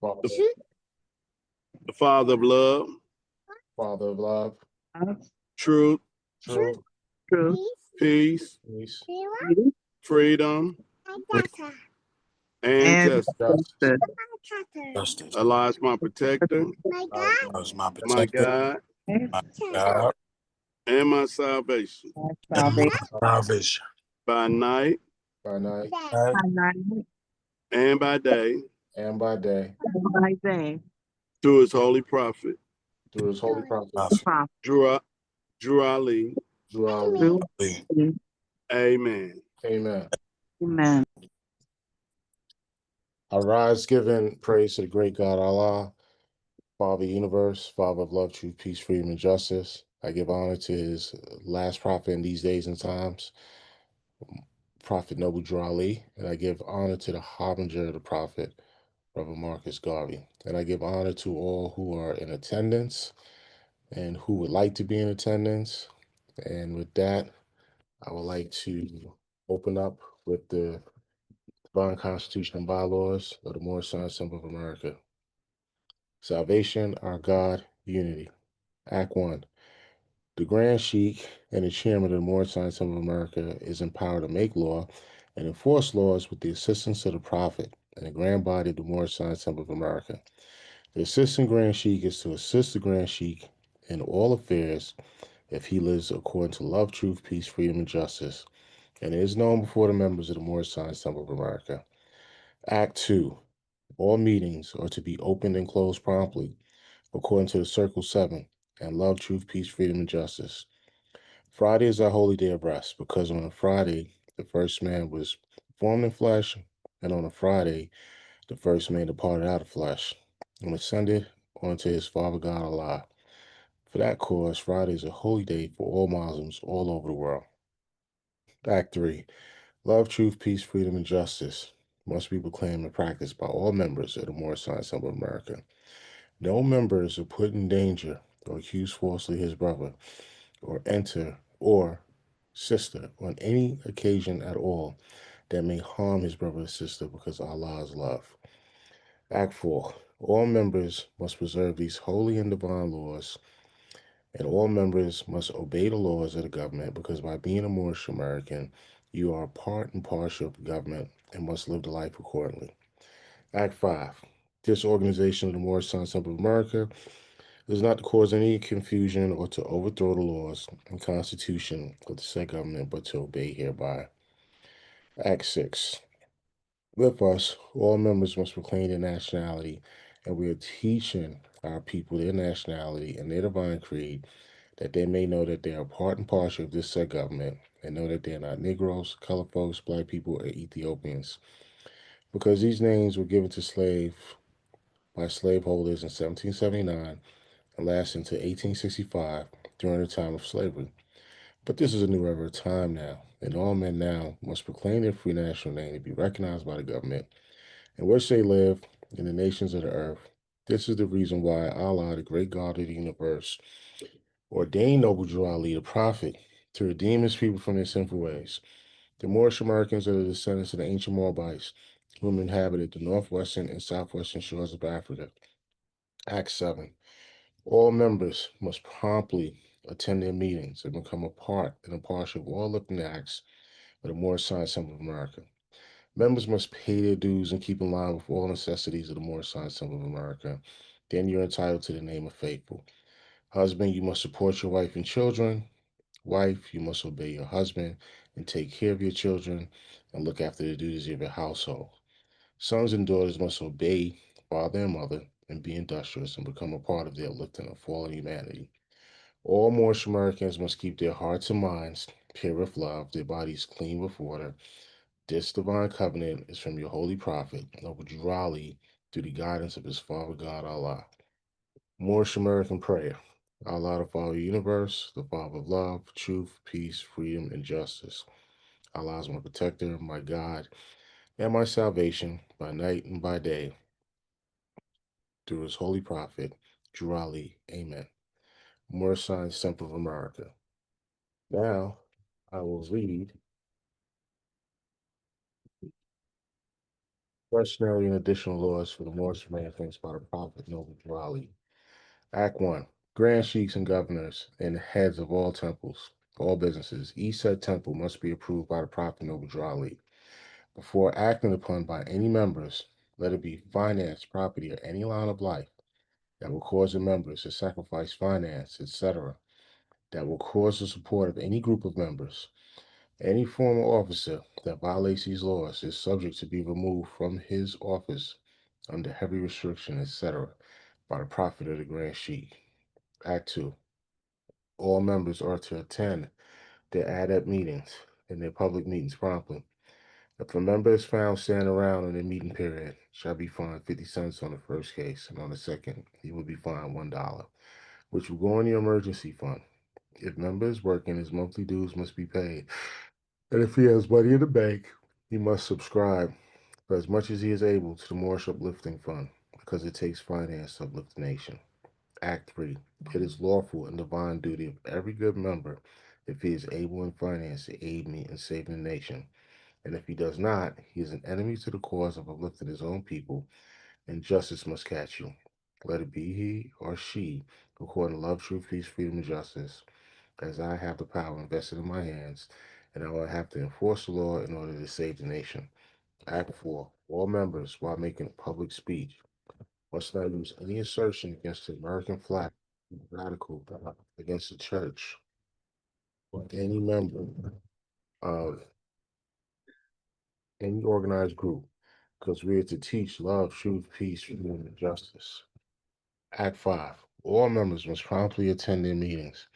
Father, the Father of love, Father of love, truth, truth, peace, peace, freedom, and justice. Justice. Allah is my protector, As my my protector, God, God, and my salvation. and my salvation. By night By night and by day, and by day, through his holy prophet, through his holy prophet, Prophet. Drew Ali. Amen. Amen. I rise giving praise to the great God Allah, Father of the universe, Father of love, truth, peace, freedom, and justice. I give honor to his last prophet in these days and times, Prophet Noble Drew Ali, and I give honor to the harbinger of the prophet, Reverend Marcus Garvey. And I give honor to all who are in attendance and who would like to be in attendance. And with that, I would like to open up with the Divine Constitution and Bylaws of the Moorish Science Temple of America. Salvation, our God, unity. Act 1. The Grand Sheik and the Chairman of the Moorish Science Temple of America is empowered to make law and enforce laws with the assistance of the Prophet and the Grand Body of the Moorish Science Temple of America. The Assistant Grand Sheik is to assist the Grand Sheik in all affairs if he lives according to love, truth, peace, freedom, and justice, and is known before the members of the Moorish Science Temple of America. Act 2. All meetings are to be opened and closed promptly, according to the Circle 7, and love, truth, peace, freedom, and justice. Friday is our holy day of rest, because on a Friday, the first man was formed in flesh, and on a Friday, the first man departed out of flesh, and ascended onto his Father God Allah. For that cause, Friday is a holy day for all Muslims all over the world. Act 3. Love, truth, peace, freedom, and justice must be proclaimed and practiced by all members of the Moorish Science Temple of America. No members are put in danger or accuse falsely his brother or enter or sister on any occasion at all that may harm his brother or sister, because Allah is love. Act 4. All members must preserve these holy and divine laws, and all members must obey the laws of the government, because by being a Moorish American, you are part and parcel of the government and must live the life accordingly. Act 5. This organization of the Moorish Science Temple of America is not to cause any confusion or to overthrow the laws and constitution of the said government, but to obey hereby. Act 6. With us, all members must proclaim their nationality, and we are teaching our people their nationality and their divine creed, that they may know that they are part and parcel of this said government, and know that they are not Negroes, colored folks, black people, or Ethiopians, because these names were given to slaves by slaveholders in 1779 and lasted until 1865 during the time of slavery. But this is a new era of time now, and all men now must proclaim their free national name to be recognized by the government in which they live in the nations of the earth. This is the reason why Allah, the great God of the universe, ordained Noble Drew Ali, the prophet, to redeem his people from their sinful ways. The Moorish Americans are the descendants of the ancient Moabites, whom inhabited the northwestern and southwestern shores of Africa. Act 7. All members must promptly attend their meetings and become a part and a partial of all lifting acts of the Moorish Science Temple of America. Members must pay their dues and keep in line with all necessities of the Moorish Science Temple of America. Then you're entitled to the name of faithful. Husband, you must support your wife and children. Wife, you must obey your husband and take care of your children and look after the duties of your household. Sons and daughters must obey father and mother and be industrious and become a part of the uplifting of fallen humanity. All Moorish Americans must keep their hearts and minds pure with love, their bodies clean with water. This divine covenant is from your holy prophet, Noble Drew Ali, through the guidance of his Father God Allah. Moorish American prayer. Allah, the Father of the universe, the Father of love, truth, peace, freedom, and justice. Allah is my protector, my God, and my salvation by night and by day, through his holy prophet, Drew Ali. Amen. Moorish Science Temple of America. Now, I will read Cautionary and additional laws for the Moorish Americans by the Prophet Noble Raleigh. Act 1. Grand sheiks and governors and heads of all temples, all businesses, each said temple must be approved by the Prophet Noble Raleigh. Before acting upon by any members, let it be finance, property, or any line of life that will cause the members to sacrifice finance, etc., that will cause the support of any group of members. Any former officer that violates these laws is subject to be removed from his office under heavy restriction, etc., by the Prophet of the Grand Sheik. Act 2. All members are to attend their adept meetings and their public meetings promptly. If a member is found standing around in the meeting period, shall be fined 50 cents on the first case, and on the second, he will be fined $1, which will go in the emergency fund. If member is working, his monthly dues must be paid. And if he has money in the bank, he must subscribe for as much as he is able to the Moorish Uplifting Fund, because it takes finance to uplift the nation. Act 3. It is lawful and divine duty of every good member, if he is able in finance, to aid me in saving the nation. And if he does not, he is an enemy to the cause of uplifting his own people, and justice must catch you. Let it be he or she, according to love, truth, peace, freedom, and justice, as I have the power invested in my hands, and I will have to enforce the law in order to save the nation. Act 4. All members, while making a public speech, must not use any assertion against the American flag, radical, against the church, or any member of any organized group, because we are to teach love, truth, peace, freedom, and justice. Act 5. All members must promptly attend their meetings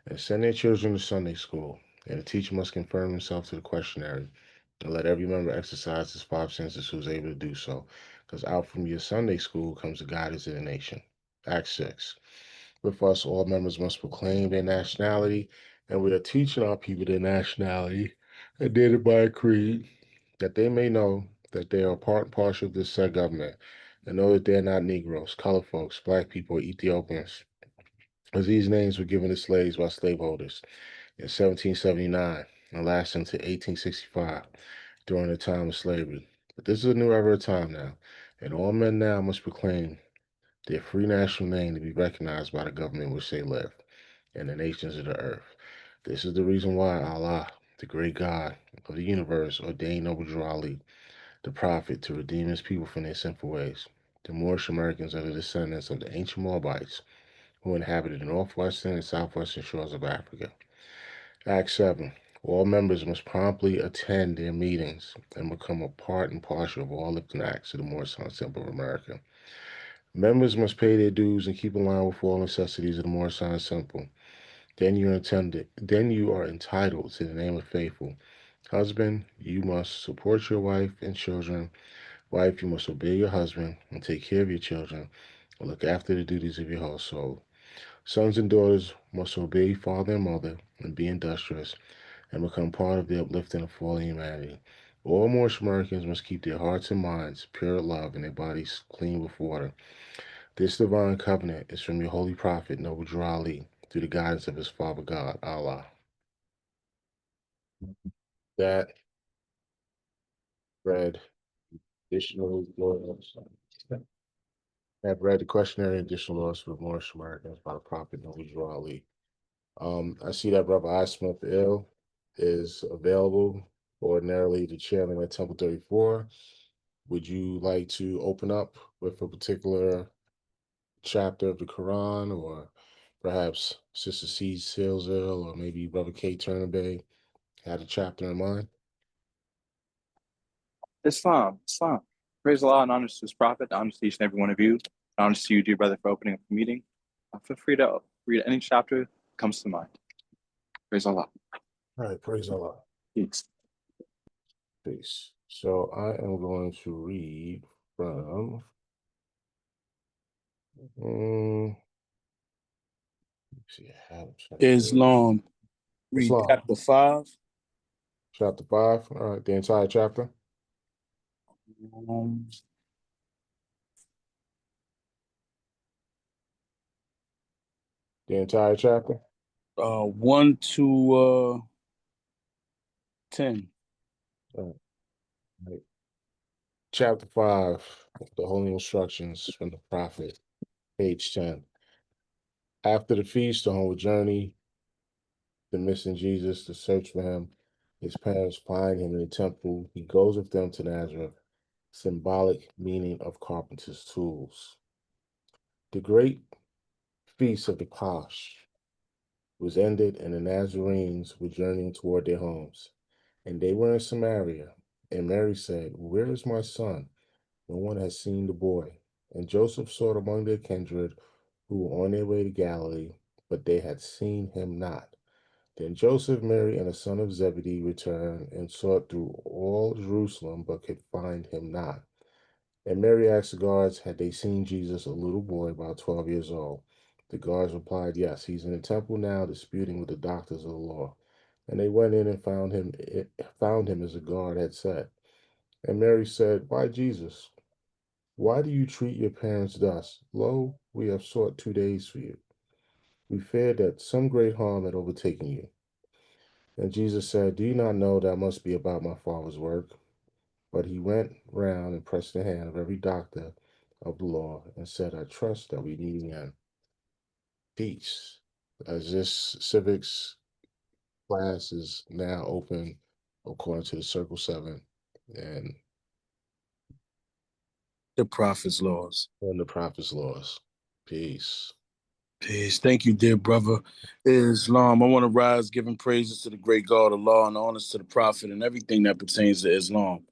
and send their children to Sunday school, and the teacher must confirm himself to the questionnaire, and let every member exercise his 5 senses who is able to do so, because out from your Sunday school comes the guidance of the nation. Act 6. With us, all members must proclaim their nationality, and we are teaching our people their nationality, and thereby a creed, that they may know that they are part and parcel of this said government, and know that they are not Negroes, colored folks, black people, or Ethiopians, as these names were given to slaves by slaveholders in 1779 and lasted until 1865 during the time of slavery. But this is a new era of time now, and all men now must proclaim their free national name to be recognized by the government in which they live and the nations of the earth. This is the reason why Allah, the great God of the universe, ordained Noble Drew Ali, the prophet, to redeem his people from their sinful ways. The Moorish Americans are the descendants of the ancient Moabites who inhabited the northwestern and southwestern shores of Africa. Act 7. All members must promptly attend their meetings and become a part and parcel of all lifting acts of the Moorish Temple of America. Members must pay their dues and keep in line with all necessities of the Moorish Temple. Then you are entitled to the name of faithful. Husband, you must support your wife and children. Wife, you must obey your husband and take care of your children and look after the duties of your household. Sons and daughters must obey father and mother and be industrious and become part of the uplifting of fallen humanity. All Moorish Americans must keep their hearts and minds pure of love and their bodies clean with water. This divine covenant is from your holy prophet, Noble Drew Ali, through the guidance of his Father God, Allah. That read additional laws. Have read the questionnaire and additional laws for Moorish Americans by the Prophet Noble Drew Ali. I see that Brother I. Smith Ill is available, ordinarily the chairman at Temple 34. Would you like to open up with a particular chapter of the Quran, or perhaps Sister C. Salesville, or maybe Brother K. Turnabay had a chapter in mind? Islam, Islam. Praise Allah and honors to his prophet, honors to each and every one of you, honors to you, dear brother, for opening up the meeting. Feel free to read any chapter that comes to mind. Praise Allah. All right, praise Allah. Peace. Peace. So I am going to read from let's see, I have Islam. Read Islam. chapter 5. Chapter 5. All right, the entire chapter. Um, The entire chapter. 1 to 10. All right. Chapter 5, the Holy Instructions from the Prophet, page 10. After the feast, the homeward journey, the missing Jesus to search for him. His parents find him in the temple. He goes with them to Nazareth, symbolic meaning of carpenter's tools. The great feast of the Pasch was ended, and the Nazarenes were journeying toward their homes. And they were in Samaria. And Mary said, "Where is my son? No one has seen the boy." And Joseph sought among their kindred who were on their way to Galilee, but they had seen him not. Then Joseph, Mary, and the son of Zebedee returned and sought through all Jerusalem, but could find him not. And Mary asked the guards, had they seen Jesus, a little boy about 12 years old? The guards replied, "Yes, he's in the temple now, disputing with the doctors of the law." And they went in and found him as the guard had said. And Mary said, "Why, Jesus, why do you treat your parents thus? Lo, we have sought 2 days for you. We feared that some great harm had overtaken you." And Jesus said, "Do you not know that I must be about my Father's work?" But he went round and pressed the hand of every doctor of the law and said, "I trust that we meet again." Peace. As this civics class is now open according to the Circle 7 and The prophet's laws. the prophet's laws. Peace. Peace. Thank you, dear brother. Islam. I want to rise giving praises to the great God, Allah, and honors to the prophet and everything that pertains to Islam.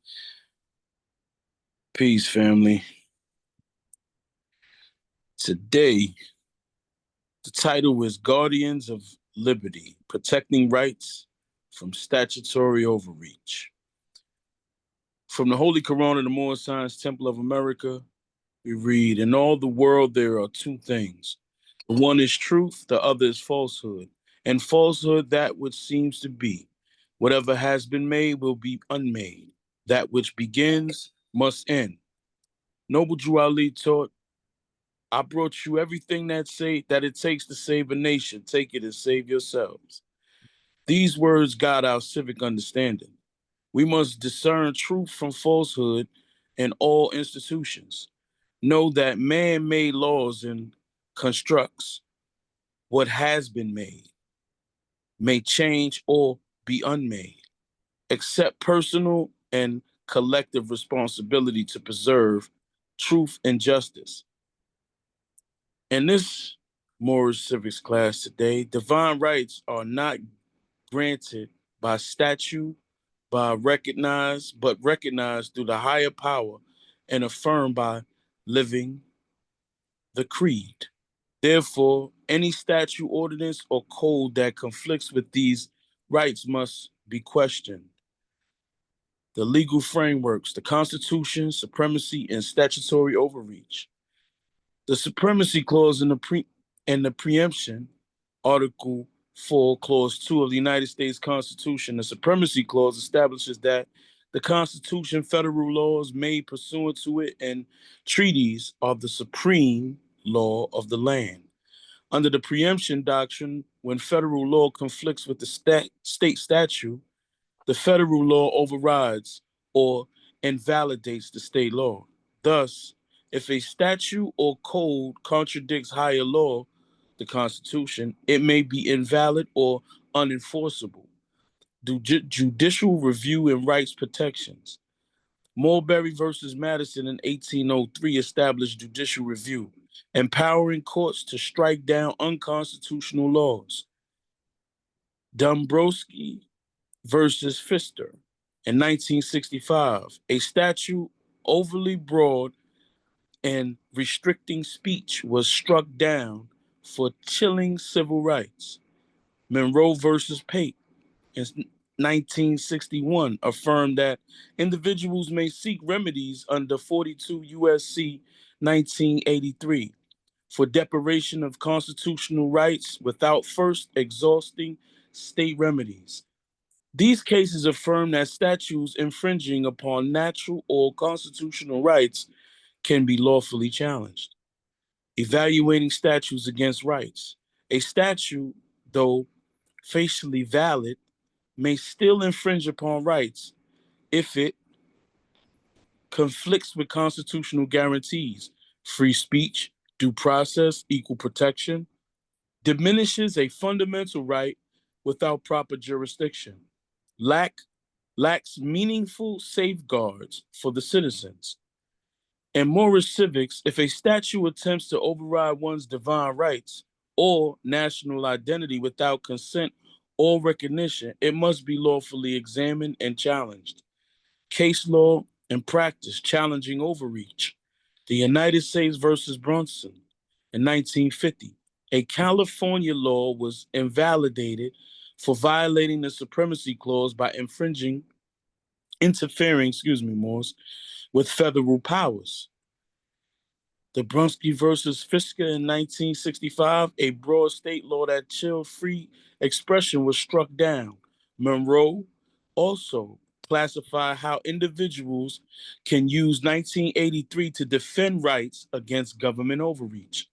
Peace, family. Today, the title is Guardians of Liberty, Protecting Rights from Statutory Overreach. From the Holy Quran of the Moorish Science Temple of America, we read, "In all the world there are two things. The one is truth, the other is falsehood. And falsehood, that which seems to be. Whatever has been made will be unmade. That which begins must end." Noble Drew Ali taught, "I brought you everything that it takes to save a nation. Take it and save yourselves." These words guide our civic understanding. We must discern truth from falsehood in all institutions. Know that man made laws and constructs what has been made, may change or be unmade. Accept personal and collective responsibility to preserve truth and justice. In this moral civics class today, divine rights are not granted by statute, but recognized through the higher power and affirmed by living the creed. Therefore, any statute, ordinance, or code that conflicts with these rights must be questioned. The legal frameworks, the Constitution, supremacy, and statutory overreach. The supremacy clause in the preemption, Article 4, Clause 2 of the United States Constitution. The supremacy clause establishes that the Constitution, federal laws made pursuant to it, and treaties are the supreme law of the land. Under the preemption doctrine, when federal law conflicts with the state statute, the federal law overrides or invalidates the state law. Thus, if a statute or code contradicts higher law, the Constitution, it may be invalid or unenforceable. Judicial review and rights protections. Marbury versus Madison in 1803 established judicial review, empowering courts to strike down unconstitutional laws. Dombrowski versus Pfister in 1965, a statute overly broad and restricting speech was struck down for chilling civil rights. Monroe versus Pate in 1961 affirmed that individuals may seek remedies under 42 USC 1983 for deprivation of constitutional rights without first exhausting state remedies. These cases affirm that statutes infringing upon natural or constitutional rights can be lawfully challenged. Evaluating statutes against rights. A statute, though facially valid, may still infringe upon rights if it conflicts with constitutional guarantees, free speech, due process, equal protection, diminishes a fundamental right without proper jurisdiction, lacks meaningful safeguards for the citizens. In Moorish civics, if a statute attempts to override one's divine rights or national identity without consent or recognition, it must be lawfully examined and challenged. Case law and practice challenging overreach. The United States versus Brunson in 1950. A California law was invalidated for violating the supremacy clause by interfering, Morse, with federal powers. The Brunsky versus Fisker in 1965, a broad state law that chilled free expression was struck down. Monroe also classified how individuals can use 1983 to defend rights against government overreach.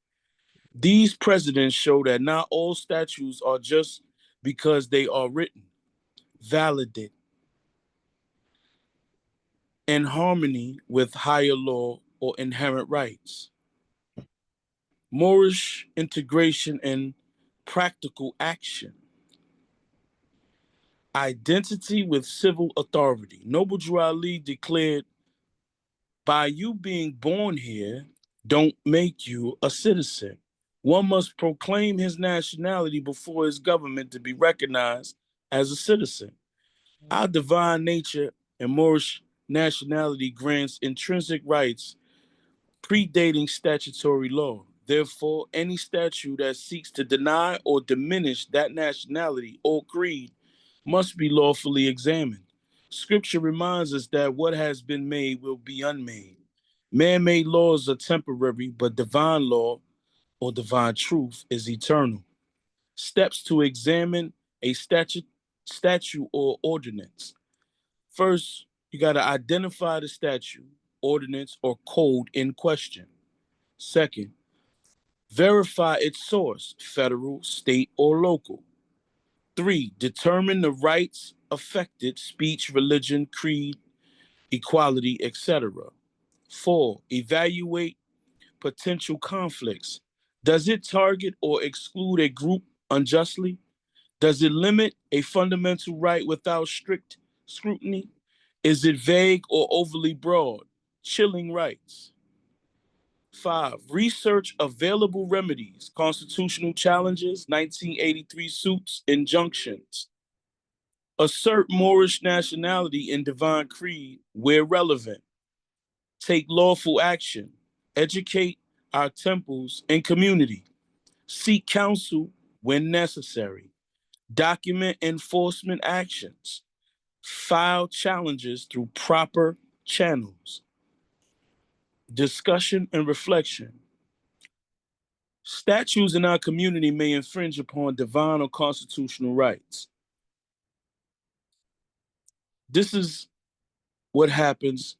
These precedents show that not all statutes are just because they are written, valid, in harmony with higher law or inherent rights. Moorish integration and practical action. Identity with civil authority. Noble Drew Ali declared, by you being born here, don't make you a citizen. One must proclaim his nationality before his government to be recognized as a citizen. Our divine nature and Moorish nationality grants intrinsic rights predating statutory law. Therefore, any statute that seeks to deny or diminish that nationality or creed must be lawfully examined. Scripture reminds us that what has been made will be unmade. Man-made laws are temporary, but divine law or divine truth is eternal. Steps to examine a statute or ordinance. First, you got to identify the statute, ordinance, or code in question. Second, verify its source, federal, state, or local. 3, determine the rights affected, speech, religion, creed, equality, etc. 4, evaluate potential conflicts. Does it target or exclude a group unjustly? Does it limit a fundamental right without strict scrutiny? Is it vague or overly broad, chilling rights? 5, research available remedies, constitutional challenges, 1983 suits, injunctions. Assert Moorish nationality in divine creed where relevant. Take lawful action. Educate our temples and community. Seek counsel when necessary. Document enforcement actions. File challenges through proper channels. Discussion and reflection. Statutes in our community may infringe upon divine or constitutional rights. This is what happens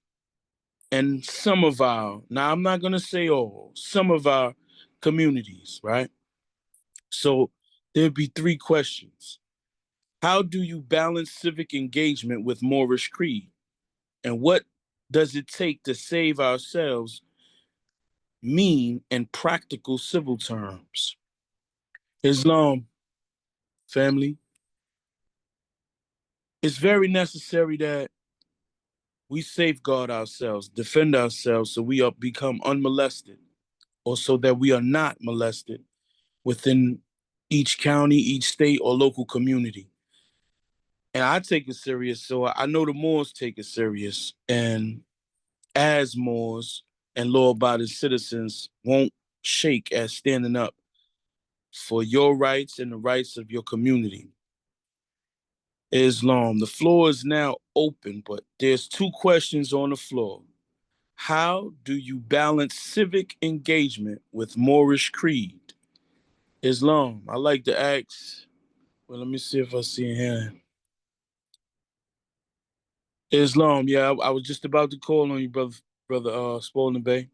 in some of our, now I'm not going to say all, some of our communities, right? So there'd be 3 questions. How do you balance civic engagement with Moorish creed? And what does it take to save ourselves mean in practical civil terms? Islam, family, it's very necessary that we safeguard ourselves, defend ourselves so we become unmolested, or so that we are not molested within each county, each state, or local community. And I take it serious, so I know the Moors take it serious. And as Moors and law-abiding citizens won't shake at standing up for your rights and the rights of your community. Islam, the floor is now open, but there's 2 questions on the floor. How do you balance civic engagement with Moorish creed? Islam, I like to ask, well, let me see if I see a hand. Islam, yeah, I was just about to call on you, brother Spalding Bay.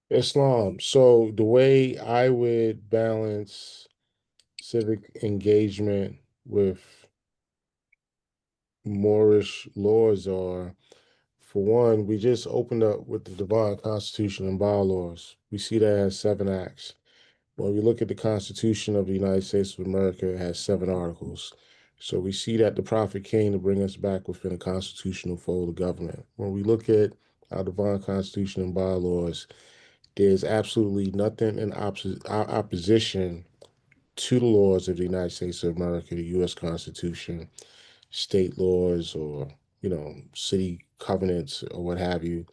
Islam. So the way I would balance civic engagement with Moorish laws are, for one, we just opened up with the divine constitution and bylaws. We see that as 7 acts. When we look at the Constitution of the United States of America, it has 7 articles. So we see that the prophet came to bring us back within a constitutional fold of government. When we look at our divine constitution and bylaws, there's absolutely nothing in opposition to the laws of the United States of America, the U.S. Constitution, state laws, or city covenants or what have you.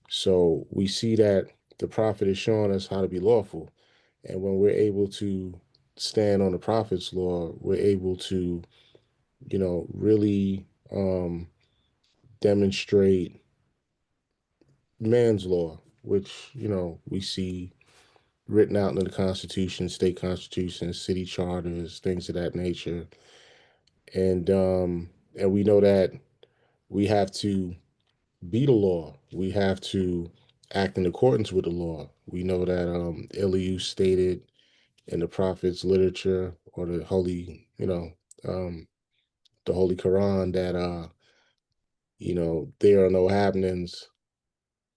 So we see that the prophet is showing us how to be lawful. And when we're able to stand on the prophet's law, we're able to, really demonstrate man's law, which, we see written out in the Constitution, state constitutions, city charters, things of that nature. And we know that we have to be the law. We have to act in accordance with the law. We know that Elihu stated in the prophets' literature or the Holy Quran that there are no happenings,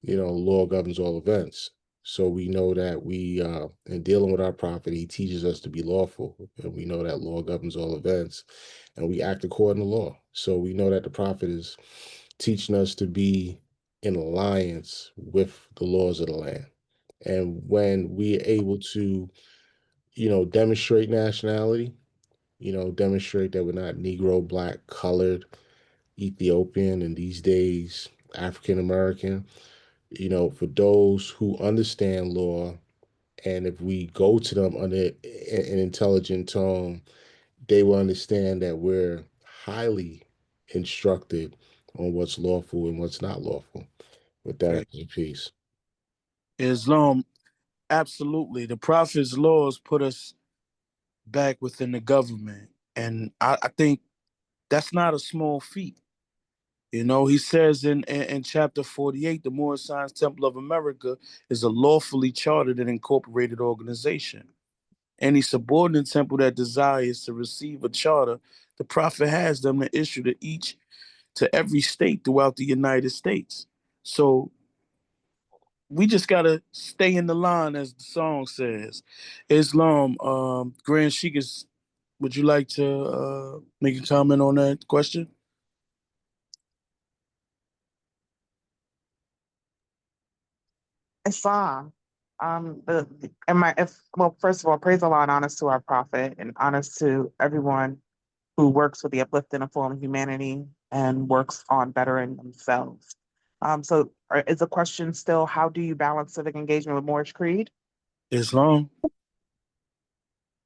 law governs all events. So we know that we in dealing with our prophet, he teaches us to be lawful, and we know that law governs all events, and we act according to law. So we know that the prophet is teaching us to be in alliance with the laws of the land. And when we are able to, demonstrate nationality, demonstrate that we're not Negro, Black, colored, Ethiopian, and these days African American, for those who understand law, and if we go to them under an intelligent tone, they will understand that we're highly instructed on what's lawful and what's not lawful. With that, peace. Islam, absolutely. The prophet's laws put us back within the government. And I think that's not a small feat. He says in chapter 48, the Moorish Science Temple of America is a lawfully chartered and incorporated organization. Any subordinate temple that desires to receive a charter, the prophet has them to issue to every state throughout the United States. So we just gotta stay in the line, as the song says. Islam, Grand Sheikh, would you like to make a comment on that question? Islam. Well, first of all, praise Allah and honors to our prophet and honors to everyone who works for the uplifting of fallen humanity and works on bettering themselves. Is the question still, how do you balance civic engagement with Moorish creed? Islam.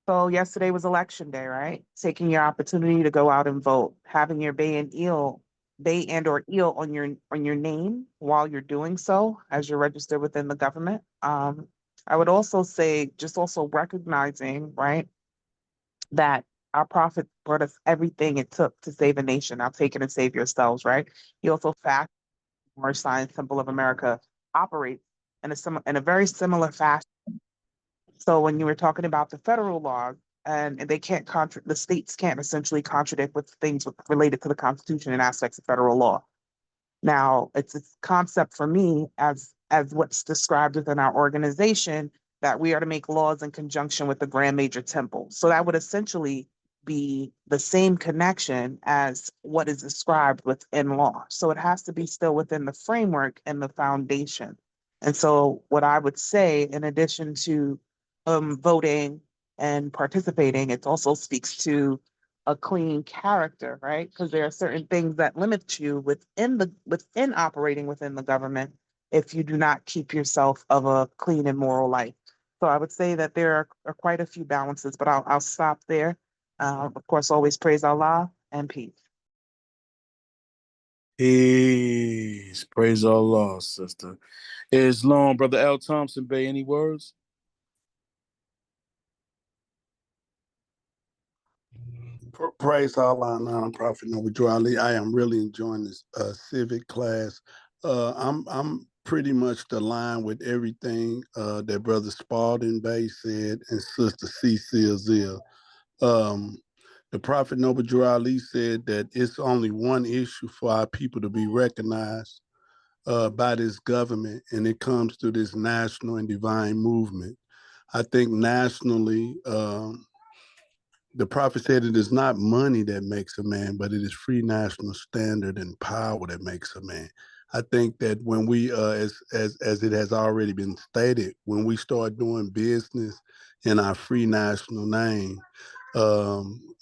So yesterday was election day, right? Taking your opportunity to go out and vote, having your bay and or eel on your name while you're doing so, as you're registered within the government. I would also say, just also recognizing, right, that our prophet brought us everything it took to save a nation. Now take it and save yourselves, right? He also fact Moorish Science Temple of America operates in a very similar fashion. So when you were talking about the federal laws, and the states can't essentially contradict with things related to the Constitution and aspects of federal law. Now, it's a concept for me as what's described within our organization that we are to make laws in conjunction with the Grand Major Temple. So that would essentially be the same connection as what is described within law. So it has to be still within the framework and the foundation. And so what I would say, in addition to voting and participating, it also speaks to a clean character, right? Because there are certain things that limit you within operating within the government if you do not keep yourself of a clean and moral life. So I would say that there are quite a few balances, but I'll stop there. Of course, always praise Allah and peace. Peace. Praise Allah, sister. Islam, Brother L. Thompson Bay, any words? Praise Allah and honor Prophet Noble Drew Ali. I am really enjoying this civic class. I'm pretty much aligned with everything that Brother Spalding Bay said and Sister Cecile Zia. The Prophet Noble Drew Ali said that it's only one issue for our people to be recognized by this government, and it comes through this national and divine movement. I think nationally, the prophet said it is not money that makes a man, but it is free national standard and power that makes a man. I think that when we, as it has already been stated, when we start doing business in our free national name,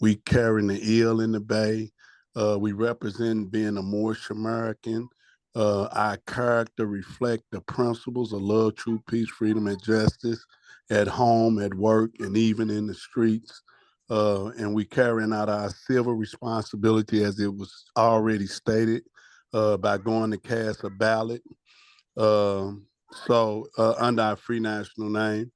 we carrying the ill in the bay. We represent being a Moorish American. Our character reflect the principles of love, truth, peace, freedom, and justice at home, at work, and even in the streets. And we carrying out our civil responsibility as it was already stated by going to cast a ballot. Under our free national name,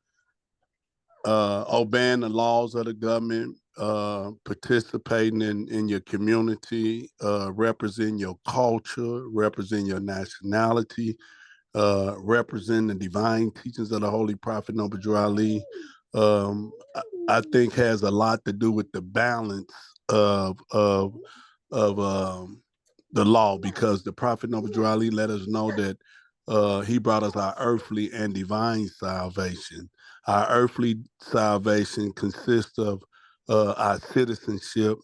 obeying the laws of the government, participating in your community, representing your culture, representing your nationality, representing the divine teachings of the Holy Prophet Noble Drew Ali, I think has a lot to do with the balance of the law, because the Prophet Noble Drew Ali let us know that he brought us our earthly and divine salvation. Our earthly salvation consists of our citizenship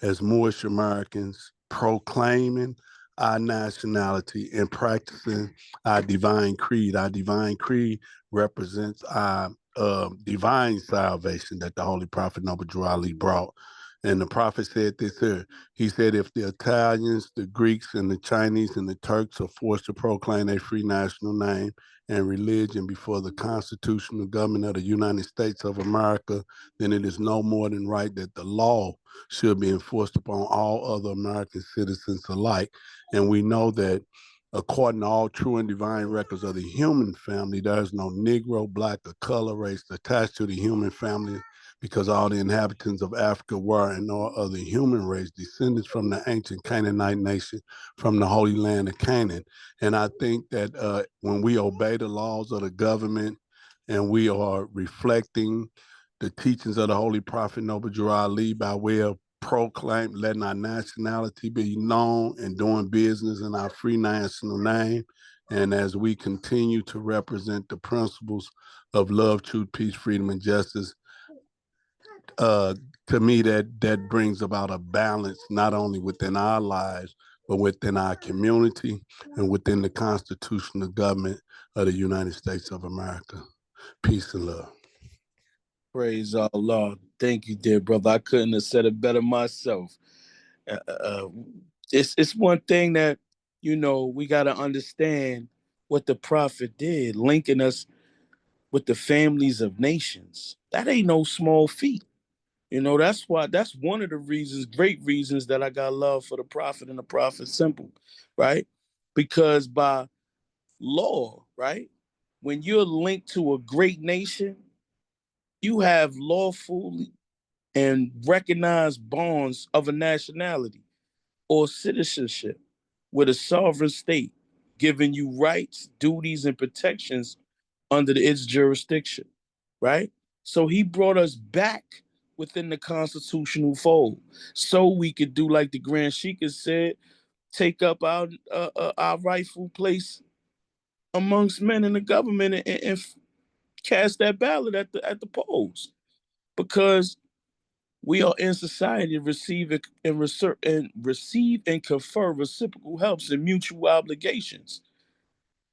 as Moorish Americans, proclaiming our nationality and practicing our divine creed. Our divine creed represents our divine salvation that the Holy Prophet Noble Drew Ali brought. And the prophet said this here. He said, if the Italians, the Greeks, and the Chinese and the Turks are forced to proclaim a free national name and religion before the constitutional government of the United States of America, then it is no more than right that the law should be enforced upon all other American citizens alike. And we know that according to all true and divine records of the human family, there is no Negro, Black, or color race attached to the human family, because all the inhabitants of Africa were and are of the human race, descendants from the ancient Canaanite nation, from the Holy Land of Canaan. And I think that when we obey the laws of the government and we are reflecting the teachings of the Holy Prophet Noble Drew Ali by way of proclaim, letting our nationality be known and doing business in our free national name. And as we continue to represent the principles of love, truth, peace, freedom, and justice, to me, that brings about a balance, not only within our lives, but within our community and within the constitutional government of the United States of America. Peace and love. Praise Allah. Thank you, dear brother. I couldn't have said it better myself. It's one thing that, we got to understand what the prophet did, linking us with the families of nations. That ain't no small feat. That's one of the reasons, great reasons, that I got love for the prophet and the prophet simple, right? Because by law, right, when you're linked to a great nation, you have lawfully and recognized bonds of a nationality or citizenship with a sovereign state, giving you rights, duties, and protections under its jurisdiction, right? So he brought us back within the constitutional fold so we could do like the Grand Sheik has said, take up our rightful place amongst men in the government and cast that ballot at the polls, because we are in society receive and confer reciprocal helps and mutual obligations.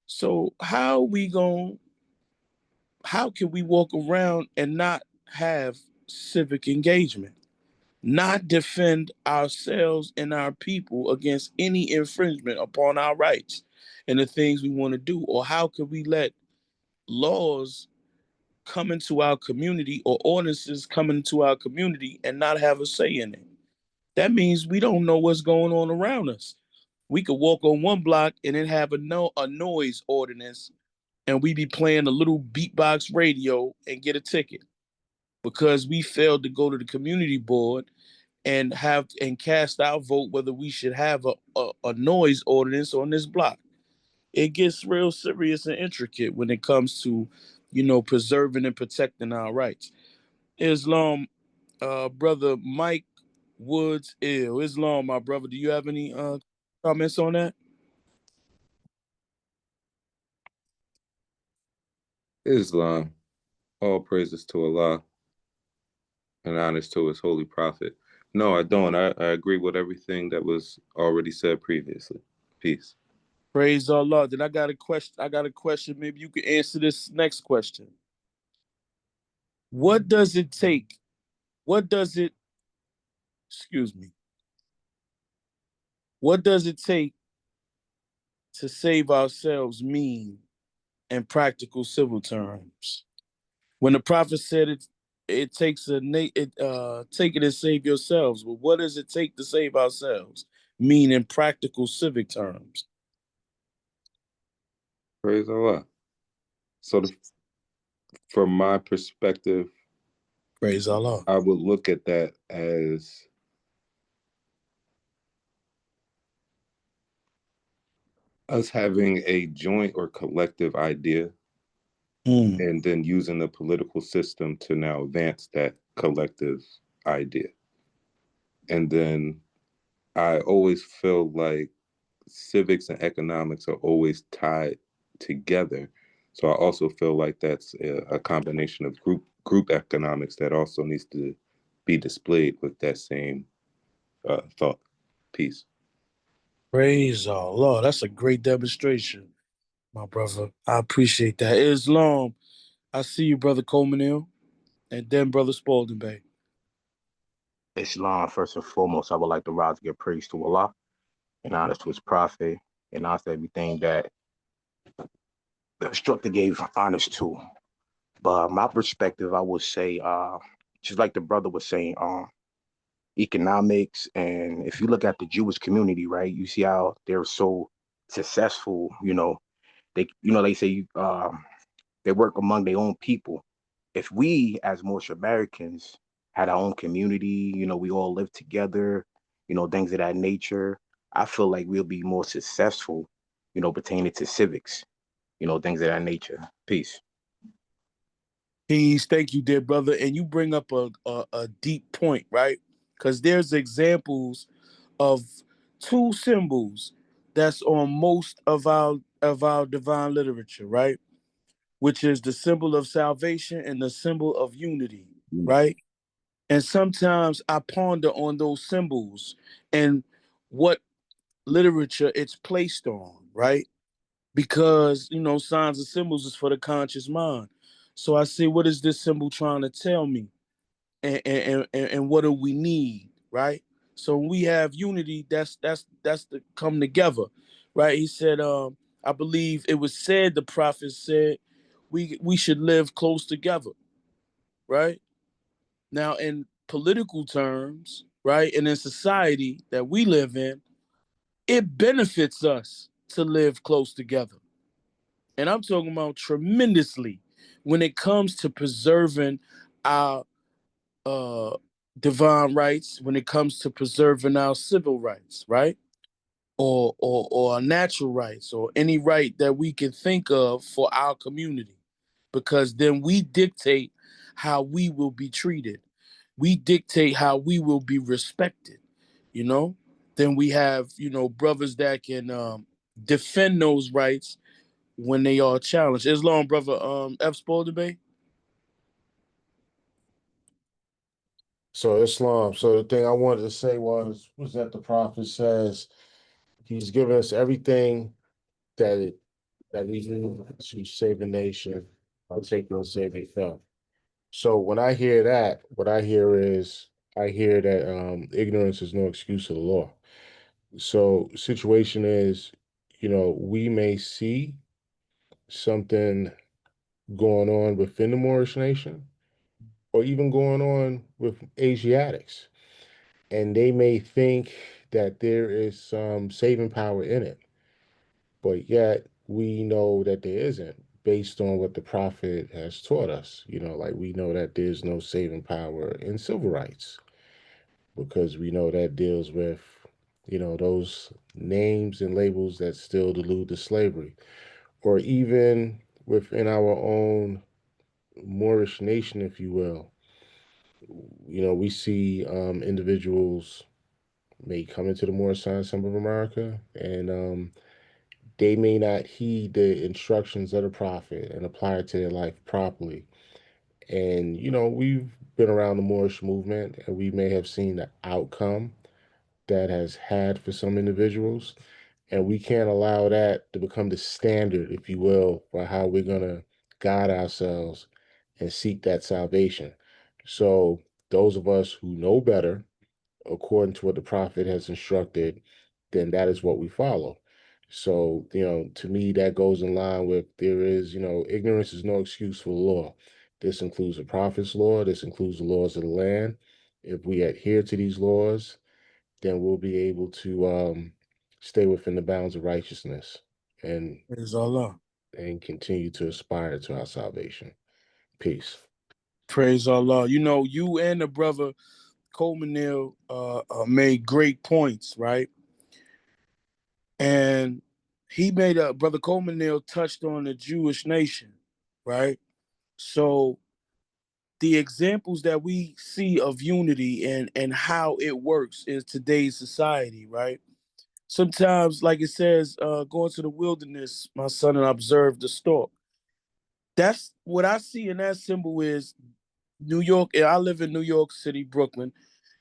So how can we walk around and not have civic engagement, not defend ourselves and our people against any infringement upon our rights and the things we want to do? Or how can we let laws come into our community or ordinances come into our community and not have a say in it? That means we don't know what's going on around us. We could walk on one block and then have a noise ordinance, and we be playing a little beatbox radio and get a ticket because we failed to go to the community board and cast our vote whether we should have a noise ordinance on this block. It gets real serious and intricate when it comes to, preserving and protecting our rights. Islam, brother Mike Woods ill. Islam, my brother. Do you have any comments on that? Islam, all praises to Allah and honors to his holy prophet. No, I don't. I agree with everything that was already said previously. Peace. Praise Allah. Then I got a question. Maybe you can answer this next question. What does it take? What does it, excuse me, what does it take to save ourselves mean in practical civil terms? When the prophet said it takes take it and save yourselves. Well, what does it take to save ourselves? Mean in practical civic terms. Praise Allah. So, from my perspective, Praise Allah. I would look at that as us having a joint or collective idea and then using the political system to now advance that collective idea. And then I always feel like civics and economics are always tied together. So I also feel like that's a combination of group economics that also needs to be displayed with that same thought piece. Praise Allah. That's a great demonstration, my brother. I appreciate that. Islam, I see you, brother Coleman, and then brother Spalding Bay. Islam, first and foremost, I would like to rise to give praise to Allah and honor to his prophet and honor to everything that the instructor gave honors to. But my perspective, I would say, just like the brother was saying, economics, and if you look at the Jewish community, right, you see how they're so successful. They say they work among their own people. If we, as most Americans, had our own community, we all live together, things of that nature, I feel like we'll be more successful, pertaining to civics, things of that nature. Peace. Peace. Thank you, dear brother. And you bring up a deep point, right? Because there's examples of two symbols that's on most of our divine literature, right? Which is the symbol of salvation and the symbol of unity, right? And sometimes I ponder on those symbols and what literature it's placed on, right? Because, signs and symbols is for the conscious mind. So I say, what is this symbol trying to tell me? And what do we need, right? So when we have unity, that's the come together, right? He said, I believe it was said, the prophet said, we should live close together, right? Now, in political terms, right, and in society that we live in, it benefits us to live close together. And I'm talking about tremendously when it comes to preserving our divine rights, when it comes to preserving our civil rights, right? Or our natural rights, or any right that we can think of for our community. Because then we dictate how we will be treated. We dictate how we will be respected, you know? Then we have, brothers that can defend those rights when they are challenged. Islam, brother F. Spalding Bay. So Islam. So the thing I wanted to say was that the prophet says he's given us everything that we need to save the nation, take and save itself. So when I hear that, what I hear is I hear that ignorance is no excuse to the law. So situation is, we may see something going on within the Moorish nation, or even going on with Asiatics, and they may think that there is some saving power in it, but yet we know that there isn't, based on what the prophet has taught us. Like, we know that there's no saving power in civil rights, because we know that deals with, those names and labels that still delude to slavery, or even within our own Moorish nation, if you will. we see individuals may come into the Moorish Science Temple of America, and they may not heed the instructions of the prophet and apply it to their life properly. And we've been around the Moorish movement, and we may have seen the outcome that has had for some individuals, and we can't allow that to become the standard, if you will, for how we're going to guide ourselves and seek that salvation. So those of us who know better, according to what the prophet has instructed, then that is what we follow. So, to me, that goes in line with there is, ignorance is no excuse for the law. This includes the prophet's law, this includes the laws of the land. If we adhere to these laws, then we'll be able to stay within the bounds of righteousness and Praise Allah. continue to aspire to our salvation. Peace. Praise Allah. You and the brother Coleman made great points, right? And brother Coleman touched on the Jewish nation, right? So the examples that we see of unity and how it works in today's society, right? Sometimes, like it says, going to the wilderness, my son, and observe the stork. That's what I see in that symbol is New York. I live in New York City, Brooklyn.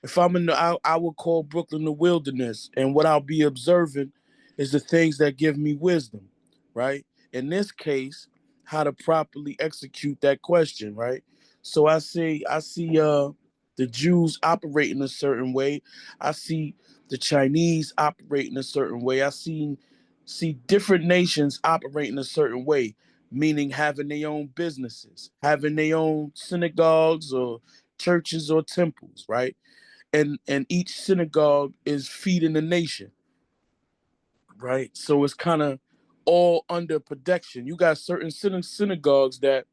If I'm I would call Brooklyn the wilderness, and what I'll be observing is the things that give me wisdom, right? In this case, how to properly execute that question, right? So I see the Jews operate in a certain way. I see the Chinese operate in a certain way. I see different nations operate in a certain way, meaning having their own businesses, having their own synagogues or churches or temples, right? And each synagogue is feeding the nation, right? So it's kind of all under protection. You got certain synagogues that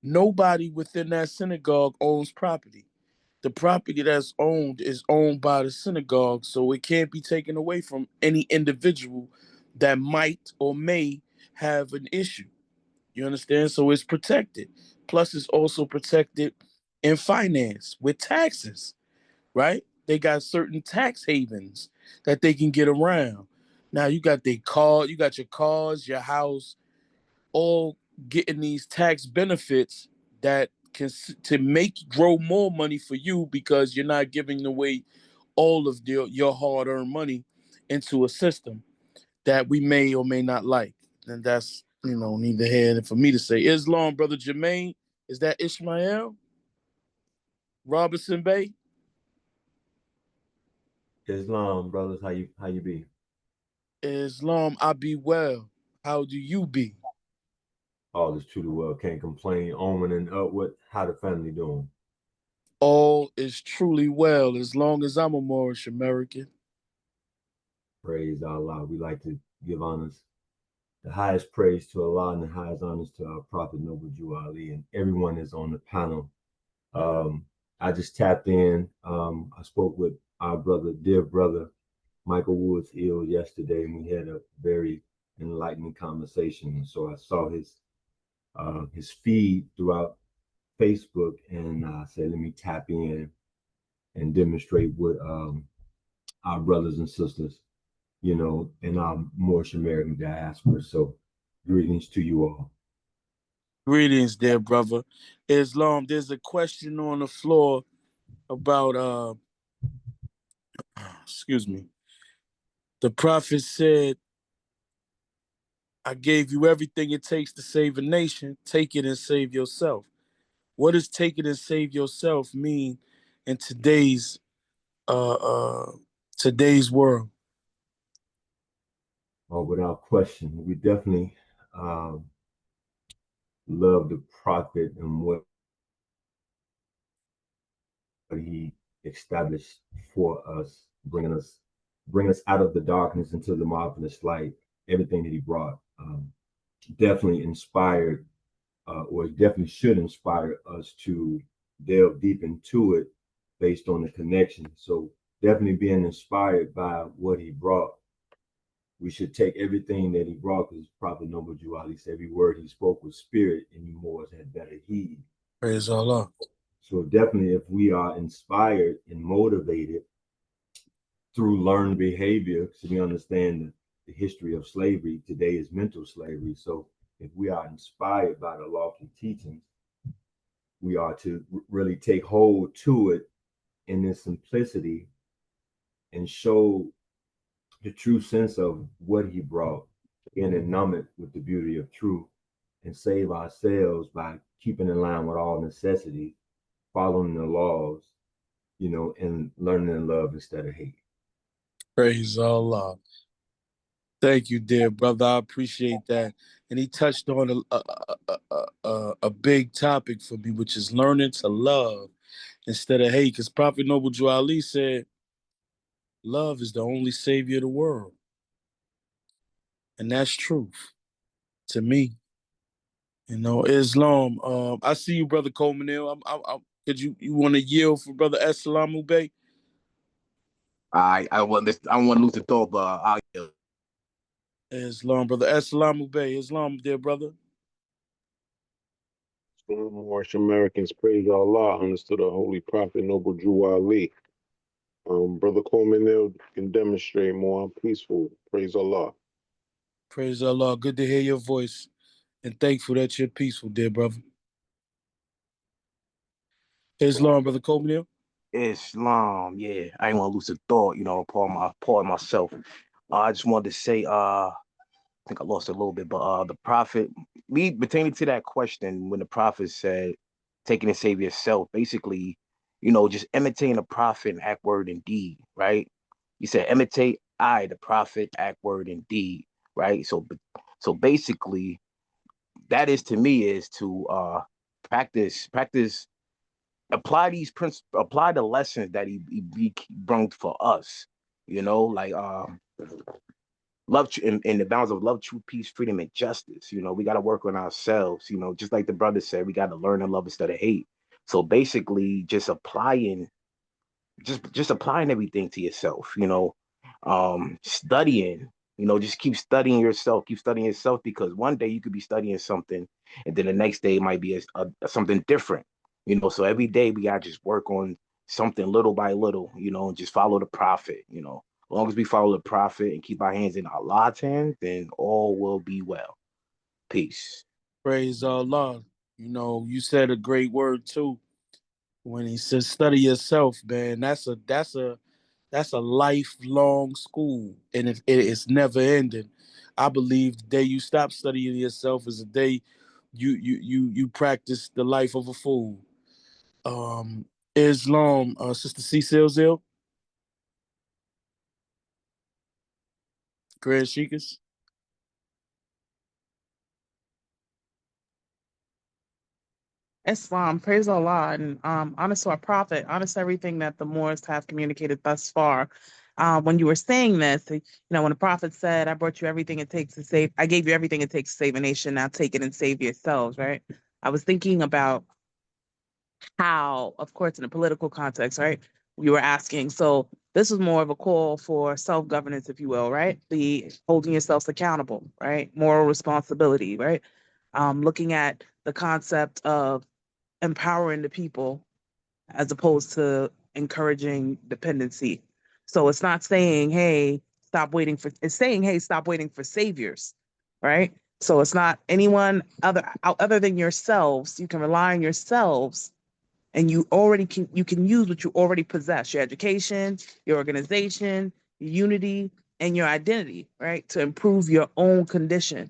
nobody within that synagogue owns property. The property that's owned is owned by the synagogue, so it can't be taken away from any individual that might or may have an issue. You understand? So it's protected. Plus, it's also protected in finance with taxes, right? They got certain tax havens that they can get around. Now you got your cars, your house, all getting these tax benefits that can to make grow more money for you because you're not giving away all of your hard-earned money into a system that we may or may not like. And that's, neither here for me to say. Islam, brother Jermaine, is that Ishmael? Robinson Bay? Islam, brothers, how you be? Islam, I be well. How do you be? All is truly well. Can't complain. Onward and upward. How the family doing? All is truly well as long as I'm a Moorish American. Praise Allah. We like to give honors, the highest praise to Allah and the highest honors to our Prophet Noble Jew Ali and everyone that's on the panel. I just tapped in. I spoke with our dear brother, Michael Woods ill yesterday, and we had a very enlightening conversation. So I saw his feed throughout Facebook, and I said, let me tap in and demonstrate what our brothers and sisters, in our Moorish American diaspora. So greetings to you all. Greetings, dear brother. Islam, there's a question on the floor about excuse me. The prophet said, I gave you everything it takes to save a nation. Take it and save yourself. What does take it and save yourself mean in uh uh today's world? Oh, without question, we definitely um, love the prophet and what he established for us, bringing us out of the darkness into the marvelous light. Everything that he brought definitely inspired, or definitely should inspire us to delve deep into it based on the connection. So definitely being inspired by what he brought, we should take everything that he brought, because Prophet Noble Jew Ali said every word he spoke was spirit, and you Moors had better heed. Praise Allah. So definitely, if we are inspired and motivated through learned behavior, so we understand the history of slavery today is mental slavery. So if we are inspired by the lofty teachings, we are to really take hold to it in its simplicity and show the true sense of what he brought in and numb it with the beauty of truth and save ourselves by keeping in line with all necessities, following the laws, and learning to love instead of hate. Praise Allah. Thank you, dear brother. I appreciate that. And he touched on a big topic for me, which is learning to love instead of hate. Because Prophet Noble Drew Ali said, love is the only savior of the world. And that's truth to me. Islam. I see you, brother Coleman. Could you want to yield for brother Assalamu Bey? I don't want to lose the thought, but I'll yield. Islam, brother Assalamu Bey. Islam, dear brother. Harsh Americans praise Allah, understood the Holy Prophet Noble Drew Ali. Brother Coleman can demonstrate more peaceful. Praise Allah. Praise Allah. Good to hear your voice. And thankful that you're peaceful, dear brother. Islam, brother Coleman. Islam, yeah. I ain't want to lose the thought, pardon myself. I just wanted to say, I think I lost a little bit, but the prophet, me pertaining to that question, when the prophet said, taking and save yourself, basically, just imitating the prophet and act, word, and deed, right? You said, imitate I, the prophet, act, word, and deed, right? So basically, that is to me is to practice, apply these principles, apply the lessons that he brought for us, like love in the bounds of love, truth, peace, freedom, and justice. We got to work on ourselves. Just like the brother said, we got to learn to love instead of hate. So basically, just applying everything to yourself. Studying. Just keep studying yourself, because one day you could be studying something, and then the next day it might be something different. So every day we gotta just work on something little by little. And just follow the prophet. As long as we follow the prophet and keep our hands in Allah's hands, then all will be well. Peace. Praise Allah. You said a great word too. When he says study yourself, man, that's a lifelong school, and it's never ending. I believe the day you stop studying yourself is the day you practice the life of a fool. Um, Islam, Sister C. Zil, Grand Sheikahs. Islam, praise Allah, and honest to our prophet, honest to everything that the Moors have communicated thus far. When you were saying this, when the prophet said, "I brought you everything it takes to save," I gave you everything it takes to save a nation. Now take it and save yourselves, right? I was thinking about how, of course, in a political context, right? We were asking, so this was more of a call for self-governance, if you will, right? The holding yourselves accountable, right? Moral responsibility, right? Looking at the concept of empowering the people as opposed to encouraging dependency. So it's not saying, hey, it's saying, hey, stop waiting for saviors, right? So it's not anyone other than yourselves. You can rely on yourselves, and you can use what you already possess, your education, your organization, your unity, and your identity, right? To improve your own condition.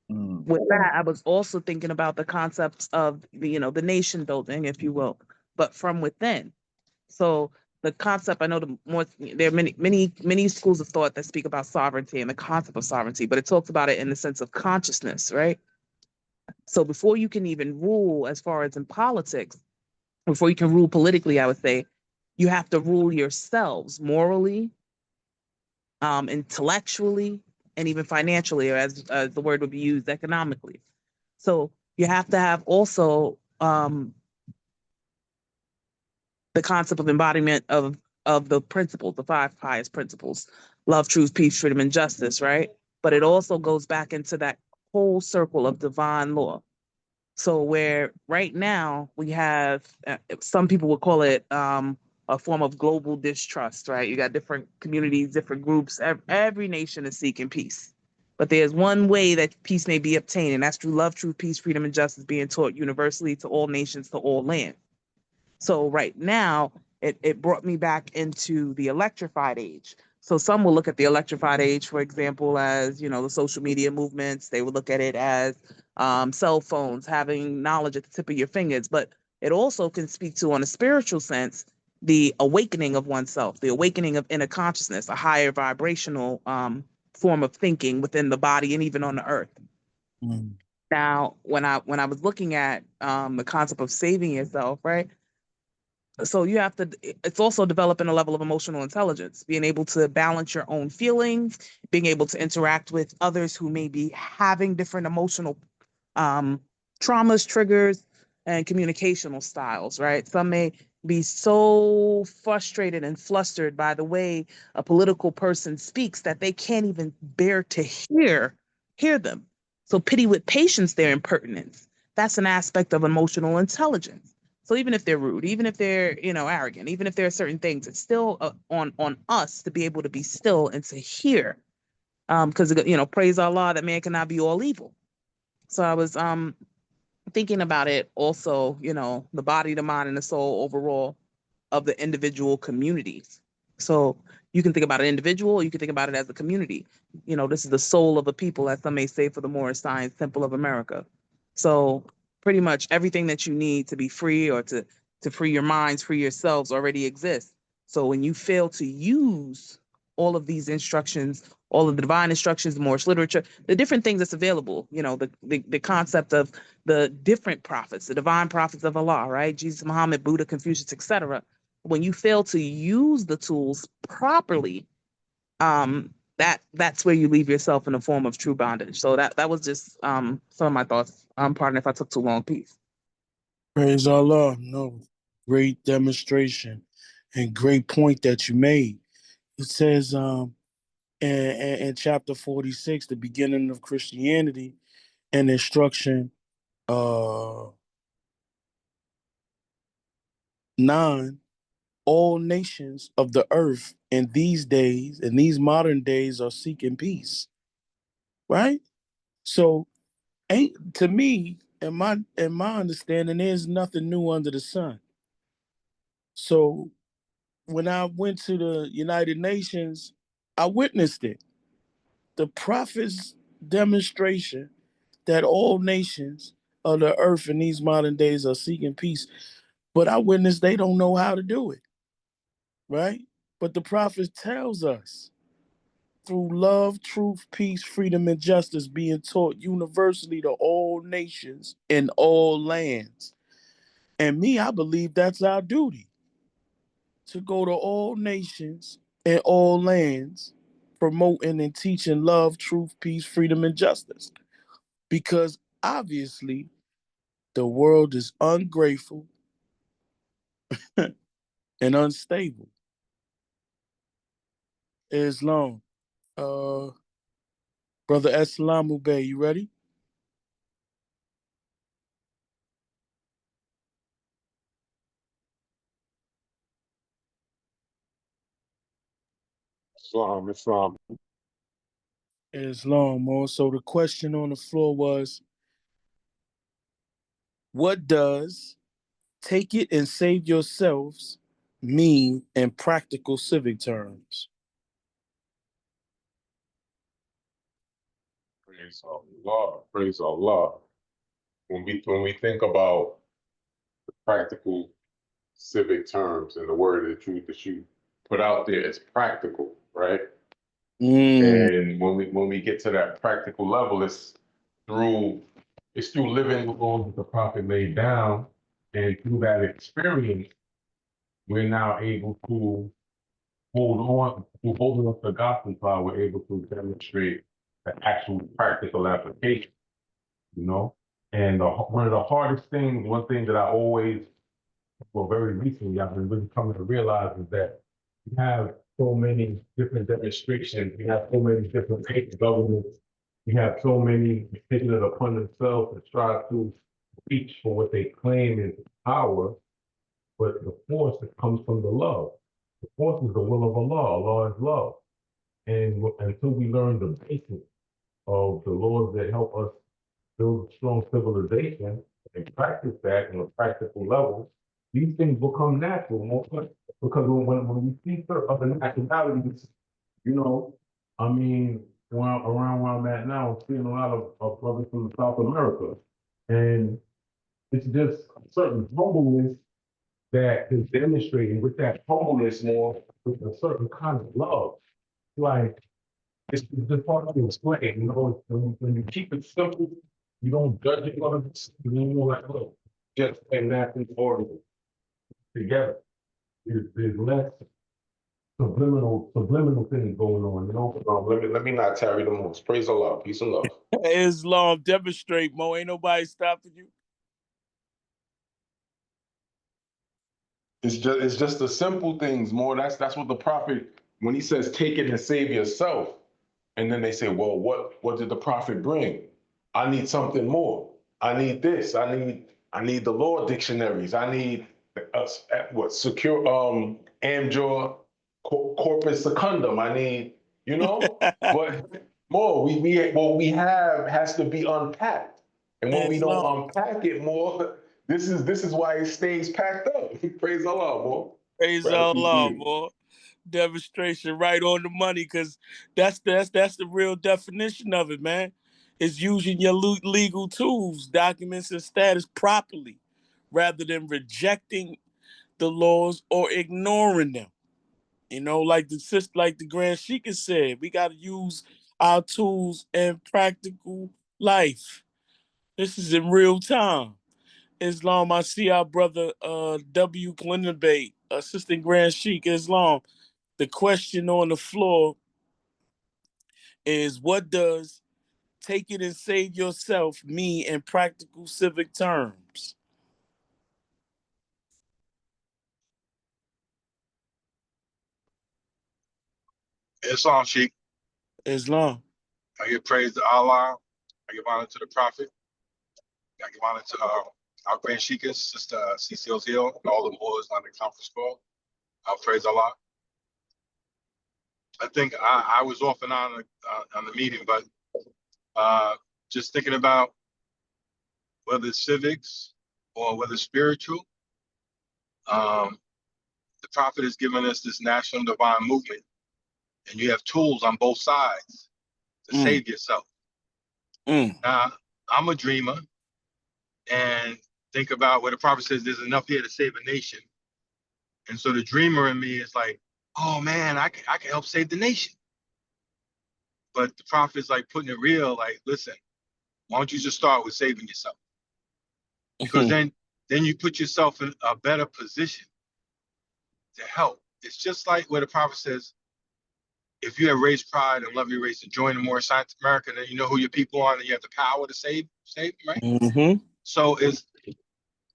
With that, I was also thinking about the concepts of the nation building, if you will, but from within. So the concept, I know there are many schools of thought that speak about sovereignty and the concept of sovereignty, but it talks about it in the sense of consciousness, right? So before you can even rule, as far as in politics, before you can rule politically, I would say you have to rule yourselves morally, intellectually, and even financially, or as the word would be used, economically. So you have to have also the concept of embodiment of the principles, the five highest principles: love, truth, peace, freedom, and justice, right? But it also goes back into that whole circle of divine law. So where right now we have, some people would call it a form of global distrust, right? You got different communities, different groups. Every nation is seeking peace. But there's one way that peace may be obtained, and that's through love, truth, peace, freedom, and justice being taught universally to all nations, to all lands. So right now, it brought me back into the electrified age. So some will look at the electrified age, for example, as, you know, the social media movements. They would look at it as cell phones, having knowledge at the tip of your fingers. But it also can speak to, on a spiritual sense, the awakening of oneself, the awakening of inner consciousness, a higher vibrational form of thinking within the body and even on the earth. Mm. Now, when I was looking at the concept of saving yourself, right? So you have to, it's also developing a level of emotional intelligence, being able to balance your own feelings, being able to interact with others who may be having different emotional um, traumas, triggers, and communicational styles, right? Some may be so frustrated and flustered by the way a political person speaks that they can't even bear to hear them. So pity with patience their impertinence. That's an aspect of emotional intelligence. So even if they're rude, even if they're, you know, arrogant, even if there are certain things, it's still on us to be able to be still and to hear. Because you know, praise Allah that man cannot be all evil. So I was thinking about it also, you know, the body, the mind, and the soul overall of the individual communities. So you can think about an individual, or you can think about it as a community. You know, this is the soul of a people, as some may say, for the Moorish Science Temple of America. So pretty much everything that you need to be free, or to free your minds, free yourselves, already exists. So when you fail to use all of these instructions, all of the divine instructions, the Moorish literature, the different things that's available, you know, the concept of the different prophets, the divine prophets of Allah, right? Jesus, Muhammad, Buddha, Confucius, etc. When you fail to use the tools properly, that's where you leave yourself in a form of true bondage. So that was just some of my thoughts. Pardon if I took too long. Peace. Praise Allah. No, great demonstration and great point that you made. It says in chapter 46, the beginning of Christianity, and instruction 9, all nations of the earth in these days, in these modern days, are seeking peace. Right? So ain't to me, in my understanding, there's nothing new under the sun. So when I went to the United Nations, I witnessed it. The prophet's demonstration that all nations of the earth in these modern days are seeking peace. But I witnessed they don't know how to do it, right? But the prophet tells us through love, truth, peace, freedom, and justice being taught universally to all nations in all lands. And me, I believe that's our duty, to go to all nations and all lands, promoting and teaching love, truth, peace, freedom, and justice. Because obviously, the world is ungrateful and unstable. Islam. Uh, Brother Eslamu Bey, you ready? Islam. Islam. Also, the question on the floor was, what does take it and save yourselves mean in practical civic terms? Praise Allah. Praise Allah. When we think about practical civic terms and the word that you put out there, it's practical, right? Mm. And when we get to that practical level, through it's through living the laws that the prophet laid down, and through that experience, we're now able to hold on, through holding up the gospel file, we're able to demonstrate the actual practical application, you know? And one of the hardest things, one thing that I always, well, very recently, I've been really coming to realize is that we have so many different demonstrations, we have so many different governments, we have so many taking it upon themselves to strive to reach for what they claim is power, but the force that comes from the love. The force is the will of Allah. Allah is love. And until we learn the basics of the laws that help us build a strong civilization and practice that on a practical level, these things become natural more because when we see other nationalities, you know, I mean, around where I'm at now, I'm seeing a lot of brothers from South America. And it's just a certain humbleness that is demonstrating with that humbleness more with a certain kind of love. Like, it's just hard to explain, you know, when you keep it simple, you don't judge it on it, you know, like, look, just and that is order together. There's less subliminal things going on, you know. Let me not tarry the most. Praise Allah, peace and love. Islam, demonstrate, Mo. Ain't nobody stopping you. It's just the simple things more. That's what the prophet, when he says take it and save yourself, and then they say, well, what did the prophet bring? I need something more. I need this. I need the law dictionaries. I need secure Amjor corpus secundum. I need, you know, but more what we have has to be unpacked. And when we don't Islam. unpack it more, this is why it stays packed up. Praise Allah, boy. Praise Gratitude to Allah, you. boy. Demonstration right on the money, because that's the real definition of it, man. It's using your legal tools, documents, and status properly, rather than rejecting the laws or ignoring them. You know, like the Grand Sheikah said, we got to use our tools in practical life. This is in real time. Islam, I see our brother W. Glenabate, Assistant Grand Sheikh Islam. The question on the floor is, what does take it and save yourself mean in practical civic terms? Islam, Sheikh. Islam. I give praise to Allah. I give honor to the Prophet. I give honor to our Grand Sheikhs, Sister CCL's Hill, and all the boys on the conference call. I praise Allah. I think I was off and on the meeting, but just thinking about whether it's civics or whether it's spiritual, the Prophet has given us this national divine movement, and you have tools on both sides to save yourself. Now, I'm a dreamer, and think about what the Prophet says, there's enough here to save a nation. And so the dreamer in me is like, oh man, I can help save the nation. But the Prophet is like putting it real, like, listen, why don't you just start with saving yourself? Because then you put yourself in a better position to help. It's just like where the Prophet says, if you have raised pride and love your race to join the more science America, then you know who your people are and you have the power to save them, right? Mm-hmm. So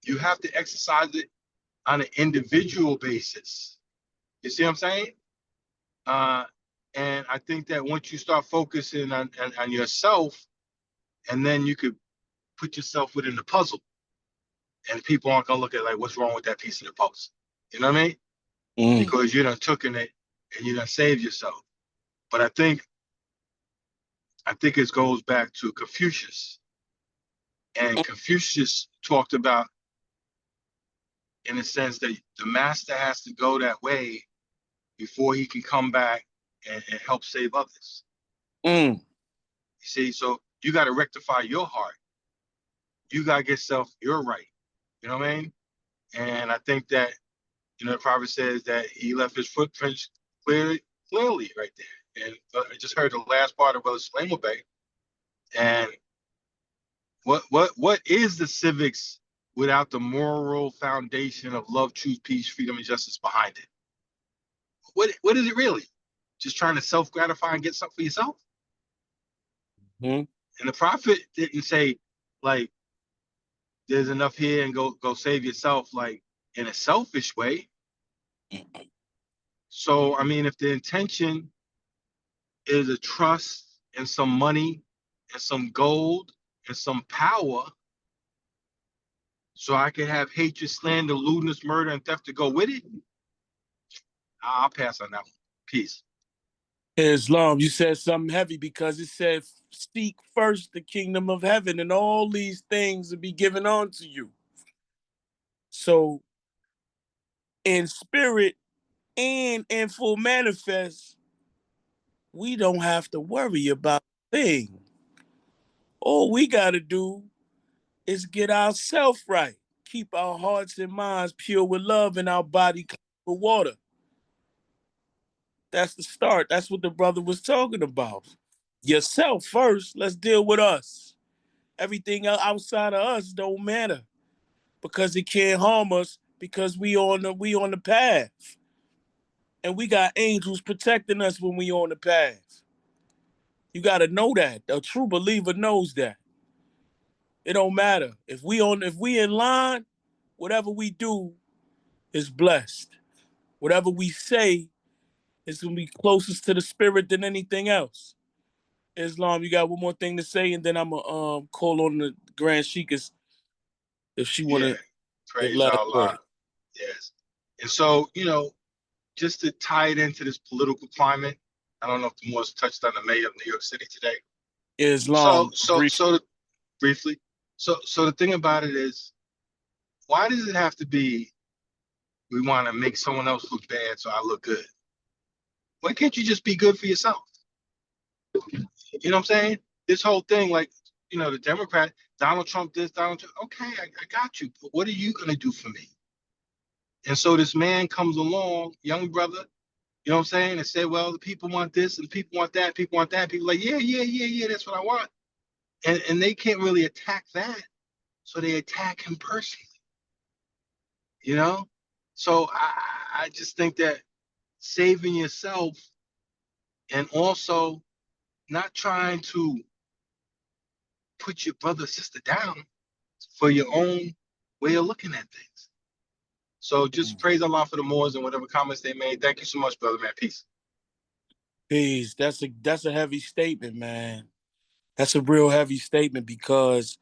you have to exercise it on an individual basis. You see what I'm saying? And I think that once you start focusing on yourself, and then you could put yourself within the puzzle, and people aren't gonna look at like, what's wrong with that piece of the puzzle? You know what I mean? Because you done took in it and you done saved yourself. But I think it goes back to Confucius. And Confucius talked about, in a sense, that the master has to go that way before he can come back and help save others. You see, so you got to rectify your heart. You got to get self your right. You know what I mean? And I think that, the Prophet says that he left his footprints clearly right there. And I just heard the last part of Brother Sulaim Bay. And what is the civics without the moral foundation of love, truth, peace, freedom, and justice behind it? What is it really? Just trying to self-gratify and get something for yourself? And the Prophet didn't say, like, there's enough here and go save yourself, like, in a selfish way. So, I mean, if the intention is a trust and some money and some gold and some power, so I can have hatred, slander, lewdness, murder, and theft to go with it, I'll pass on that one. Peace. Islam, you said something heavy because it said, seek first the kingdom of heaven and all these things will be given unto you. So in spirit and in full manifest, we don't have to worry about a thing. All we got to do is get ourselves right. Keep our hearts and minds pure with love and our body clean with water. That's the start. That's what the brother was talking about. Yourself first. Let's deal with us. Everything outside of us don't matter because it can't harm us because we on the path. And we got angels protecting us when we on the path. You got to know that. A true believer knows that. It don't matter. If we in line, whatever we do is blessed. Whatever we say is going to be closest to the spirit than anything else. Islam, you got one more thing to say, and then I'm going to call on the Grand Sheikhs if she want Yeah. to give Praise last Allah. word. Yes. And so, just to tie it into this political climate, I don't know if the Moors touched on the mayor of New York City today. Islam, Briefly. So the thing about it is, why does it have to be we want to make someone else look bad so I look good? Why can't you just be good for yourself? You know what I'm saying? This whole thing, like, the Democrat, Donald Trump this, Donald Trump, okay, I got you, but what are you going to do for me? And so this man comes along, young brother, you know what I'm saying, and said, well, the people want this and people want that, people want that. People like, yeah, that's what I want. And they can't really attack that. So they attack him personally, So I just think that saving yourself and also not trying to put your brother or sister down for your own way of looking at things. So just praise Allah for the Moors and whatever comments they made. Thank you so much, brother, man. Peace. Peace. That's a heavy statement, man. That's a real heavy statement because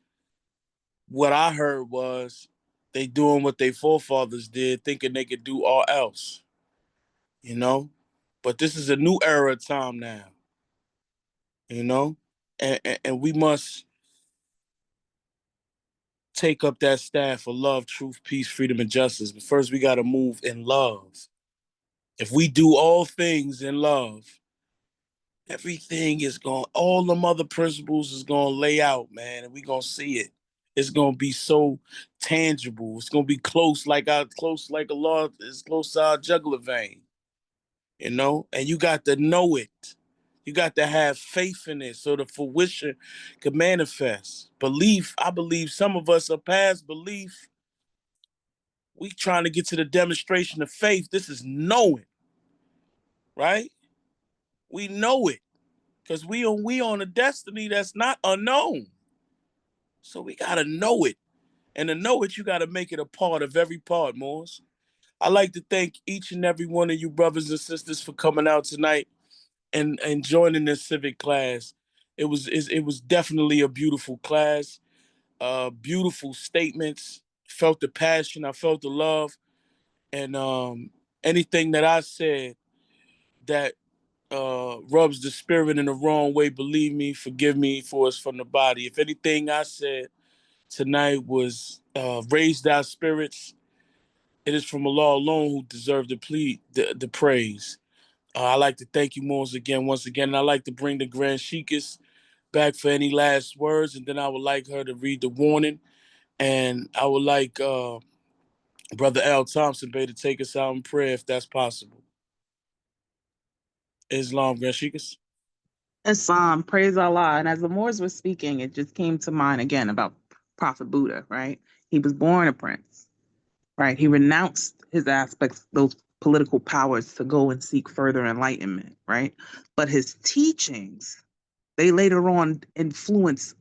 what I heard was they doing what their forefathers did, thinking they could do all else, But this is a new era of time now, and we must take up that staff for love, truth, peace, freedom, and justice. But first, we got to move in love. If we do all things in love, everything is going, all them other principles is going to lay out, man, and we going to see it. It's going to be so tangible. It's going to be close like a law is close to our jugular vein, and you got to know it. You got to have faith in it so the fruition can manifest. Belief, I believe some of us are past belief. We trying to get to the demonstration of faith. This is knowing, right? We know it because we on a destiny that's not unknown. So we gotta know it, and to know it, you gotta make it a part of every part, Morris. I like to thank each and every one of you brothers and sisters for coming out tonight and joining this civic class. It was definitely a beautiful class. Beautiful statements. Felt the passion. I felt the love, and anything that I said that rubs the spirit in the wrong way, believe me, forgive me, for it's from the body. If anything I said tonight was raised our spirits, it is from Allah alone who deserved the praise. I like to thank you once again, and I like to bring the Grand Sheikhs back for any last words, and then I would like her to read the warning, and I would like Brother Al Thompson Bay to take us out in prayer if that's possible. Islam, Grand Sheikhs. Islam, praise Allah. And as the Moors were speaking, it just came to mind again about Prophet Buddha, right? He was born a prince, right? He renounced his aspects, those political powers, to go and seek further enlightenment, right? But his teachings, they later on influenced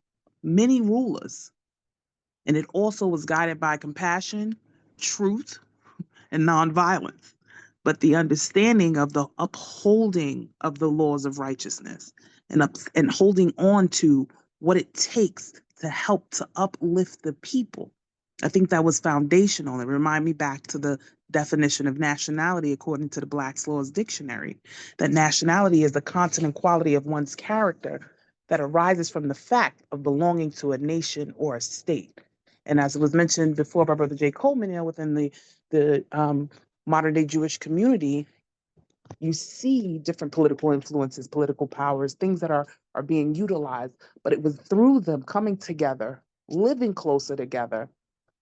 many rulers. And it also was guided by compassion, truth, and nonviolence, but the understanding of the upholding of the laws of righteousness and holding on to what it takes to help to uplift the people, I think that was foundational. It reminded me back to the definition of nationality according to the Black's Laws Dictionary, that nationality is the content and quality of one's character that arises from the fact of belonging to a nation or a state. And as it was mentioned before by Brother J. Coleman, within the modern day Jewish community, you see different political influences, political powers, things that are being utilized, but it was through them coming together, living closer together,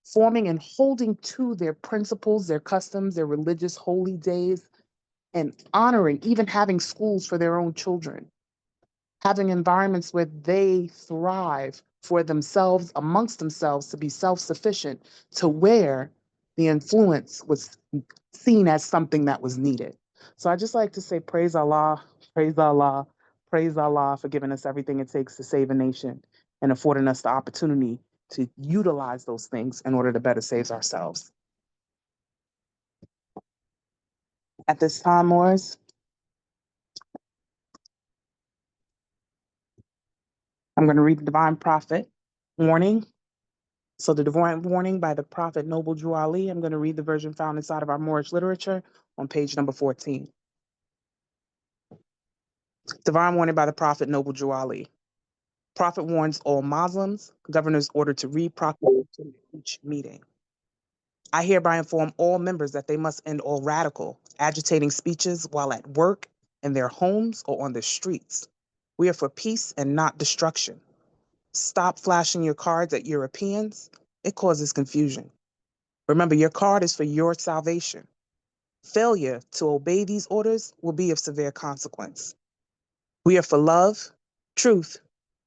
forming and holding to their principles, their customs, their religious holy days, and honoring, even having schools for their own children, having environments where they thrive for themselves, amongst themselves, to be self-sufficient, to where the influence was seen as something that was needed. So I just like to say, praise Allah, praise Allah, praise Allah for giving us everything it takes to save a nation and affording us the opportunity to utilize those things in order to better save ourselves. At this time, Morris, I'm going to read the divine prophet warning. So the divine warning by the prophet Noble Drew Ali, I'm going to read the version found inside of our Moorish literature on page number 14. Divine warning by the prophet Noble Drew Ali. Prophet warns all Muslims, governors ordered to read proclamation at each meeting. I hereby inform all members that they must end all radical, agitating speeches while at work, in their homes, or on the streets. We are for peace and not destruction. Stop flashing your cards at Europeans. It causes confusion. Remember, your card is for your salvation. Failure to obey these orders will be of severe consequence. We are for love, truth,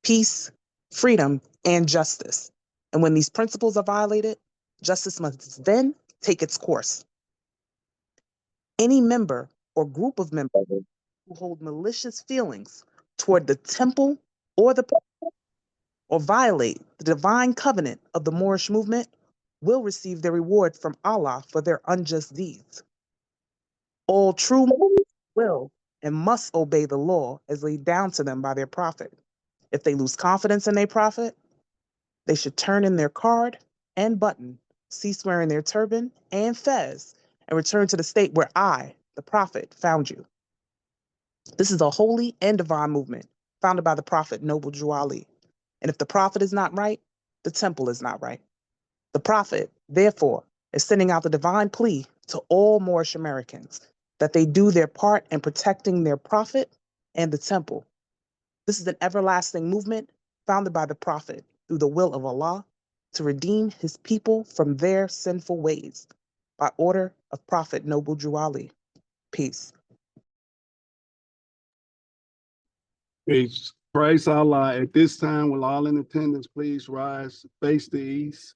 peace, freedom, and justice. And when these principles are violated, justice must then take its course. Any member or group of members who hold malicious feelings toward the temple or the or violate the divine covenant of the Moorish movement will receive their reward from Allah for their unjust deeds. All true Muslims will and must obey the law as laid down to them by their prophet. If they lose confidence in their prophet, they should turn in their card and button, cease wearing their turban and fez, and return to the state where I, the prophet, found you. This is a holy and divine movement founded by the prophet Noble Drew Ali. And if the prophet is not right, the temple is not right. The prophet, therefore, is sending out the divine plea to all Moorish Americans that they do their part in protecting their prophet and the temple. This is an everlasting movement founded by the prophet through the will of Allah to redeem his people from their sinful ways by order of Prophet Noble Drew Ali. Peace. Peace. Praise Allah. At this time, will all in attendance please rise, face the east,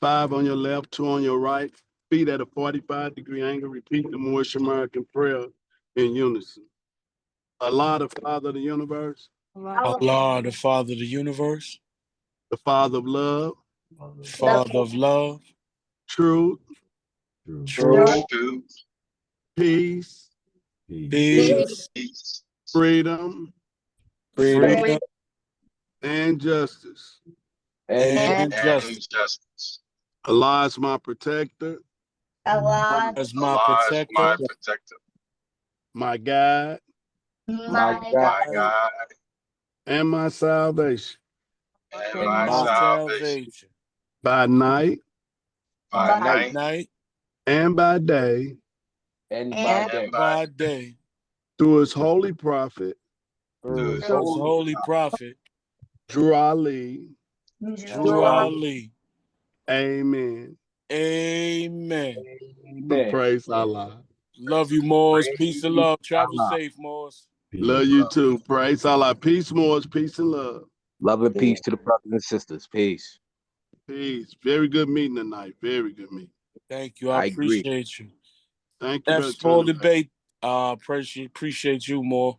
5 on your left, 2 on your right, feet at a 45-degree angle. Repeat the Moorish American prayer in unison. Allah, the Father of the universe, Allah, the Father of the universe, the Father of love, Father of love, truth, truth, peace, peace, freedom, freedom, and justice. and justice. Allah is my protector, As my protector, my guide, and my salvation. and my salvation. By night By night and by day, and by day. through his holy prophet, Through his holy prophet, Drew Ali. Drew Ali. Amen. Amen. Praise Allah. Love you, Moors. Peace and love. Travel safe, Moors. Love you too. Praise Allah. Peace, Moors. Peace and love. Love and peace to the brothers and sisters. Peace. Peace. Very good meeting tonight. Very good meeting. Thank you. I agree. appreciate you. Thank you, That's for debate. Appreciate you more.